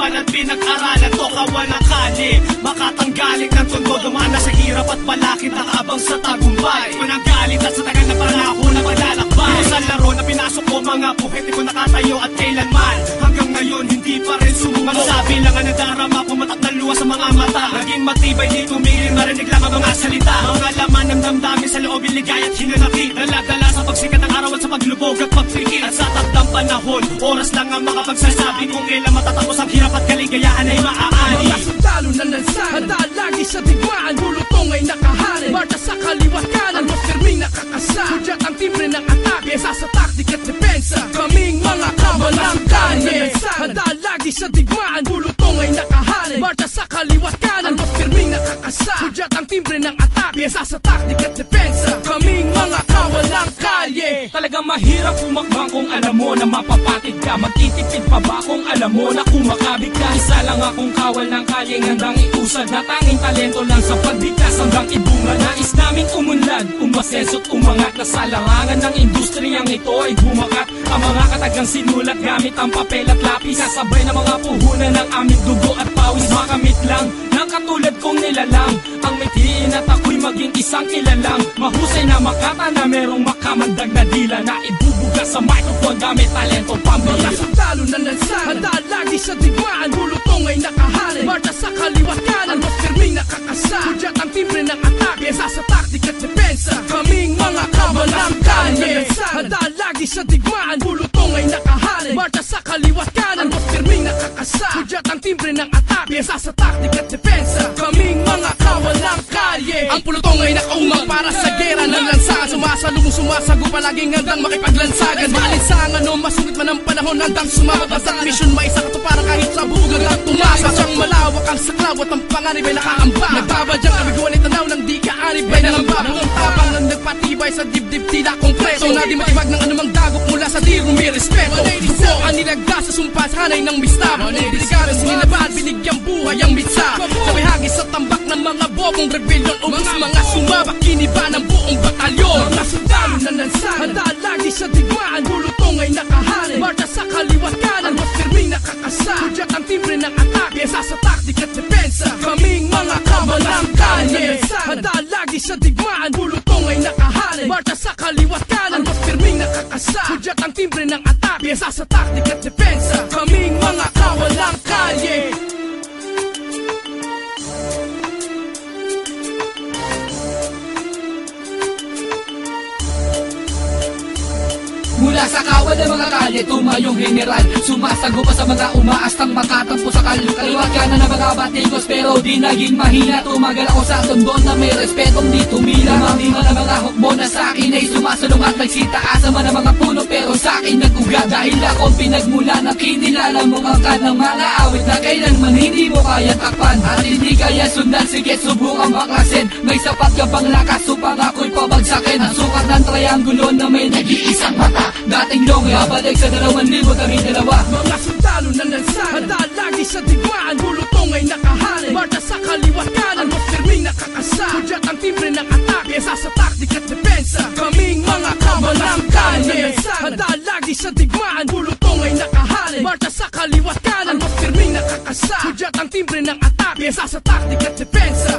pinagsisikpan at pinag-aralan to kawalang kali. Makatanggaling ng tondo, dumaan na sa hirap at balakid, nakaabang sa tagumpay. Mananggaling at sa tagal na panahon na paglalakbay. Sa laro na pinasok ko, mga buhay di ko nakatayo at kailanman. Hanggang ngayon hindi pa rin sumuko. Sabi lang ang nadarama, pumatak ng luha sa mga mata. Naging matibay, di tumigil, marinig lang ang mga salita. Mga laman ng damdamin sa loob, iligay at hinanakit. Naladala sa pagsikat ng araw at sa paglubog at pagpikit. At sa takdang panahon, oras lang ang makapagsasabi kung kailan matatapos ang hirap at kaligayaan ay maaari. Mga sundalo na lansan, handa lagi sa digmaan. Bulutong ay nakahanin, marcha sa kaliwat kanan, mas firming nakakasa. Hudyat ang timbre ng atake, sa taktik at depensa. Kaming mga kawalang kanye, handa lagi sa digmaan. Bulutong ay nakahanin, marcha sa kaliwat kanan, mas firming nakakasa. Hudyat ang timbre ng atake, sa taktik at depensa. Kaming mga kawalang kalye. Talagang mahirap umakbang kung alam mo na mapapatid ka. Magtitipid pa ba kung alam mo na kumakabig ka? Isa lang akong kawal ng kalyeng handang iusad, na tanging talento lang sa pagbigkas hanggang ibunga. Nais naming umunlad, umasenso't umangat, na sa larangan ng industriyang ito ay bumakat. Ang mga katagang sinulat gamit ang papel at lapis, kasabay ng mga puhunan ng aming dugo at pawis. Makamit lang ng katulad kong nilalang, ang mithiin at ako'y maging isang kilalang mahusay na makata na merong makamandag na dila, na ibubuga sa microphone gamit talento pambira. Mga sundalo na lansan, handa lagi sa digmaan. Bulutong ay nakahanin, marcha sa kaliwat kanan, mas firming nakakasa. Hudyat ang timbre ng atake, sa taktik at depensa. Kaming mga kawalang kanye, handa lagi sa digmaan. Bulutong ay nakahanin, marcha sa kaliwat kanan, mas firming nakakasa. Hudyat ang timbre ng atake, sa taktik at depensa. Kaming mga kawalang kalye. Ang pulutong ay nakaumang para sa gera ng lansangan. Sumasalubong, sumasago, palaging handang makipaglansagan. Maalinsangan o masungit man ang panahon, handang sumabot. Bastang mission maisang ito para kahit sa bugan lang tumasa. Siyang malawak ang saklaw at ang panganib ay nakaamba. Nagbabadyang kabiguan ay tanaw ng di kaanib ay nangamba. Buong tapang lang nagpatibay sa dibdib tila kompleto, na di matibag ng anumang dagok mula sa di rumirespeto. Dugo ang nilagda sa sumpa sa hanay ng mistabo. Biligaran sininabahan, binigyang buhay ang mitsa. Sabay hagis sa tambak ng mga bobong rebellion, ubos mga sumabak, kiniba ng buong batalyon. Mga sundalo na lansan, handa lagi sa digmaan. Bulutong ay nakahanin, marcha sa kaliwat kanan, mas firming nakakasa. Hudyat ang timbre ng atake, sa taktik at depensa. Kaming mga kawalang kanye, handa lagi sa digmaan. Bulutong ay nakahanin, marcha sa kaliwat kanan, mas firming nakakasa. Hudyat ang timbre ng atake, sa taktik at depensa. Kaming mga kawalang kalye. Mula sa kawal ng mga kalye, tumayong general, sumasago pa sa mga umaastang makatampo sa kaliwat kanan ng mga batikos, pero di naging mahina. Tumagal ako sa tundon na may respetong di tumila. Mamima na mga hukbo na sa akin ay sumasalong at nagsitaasa man ang mga puno, pero sa akin nag-uga. Dahil akong pinagmula na kinilala mo ang kanang mga awit na kailanman hindi mo kaya takpan at hindi kaya sundan. Sige, subukang baklasin, may sapat ka bang lakas upang ako'y pabagsakin. Ang sukat ng triangulo na may nag-iisang mata, dating long, babalik sa 2,000 kami dalawa. Mga sundalo na lansan, handa lagi sa digmaan. Bulutong ay nakahanin, marcha sa kaliwat kanan, mas firming nakakasa. Hudyat ang timbre ng atake, sa taktik at depensa. Kaming mga kawalang kanye, handa lagi sa digmaan. Bulutong ay nakahanin, marcha sa kaliwat kanan, mas firming nakakasa. Hudyat ang timbre ng atake, sa taktik at depensa.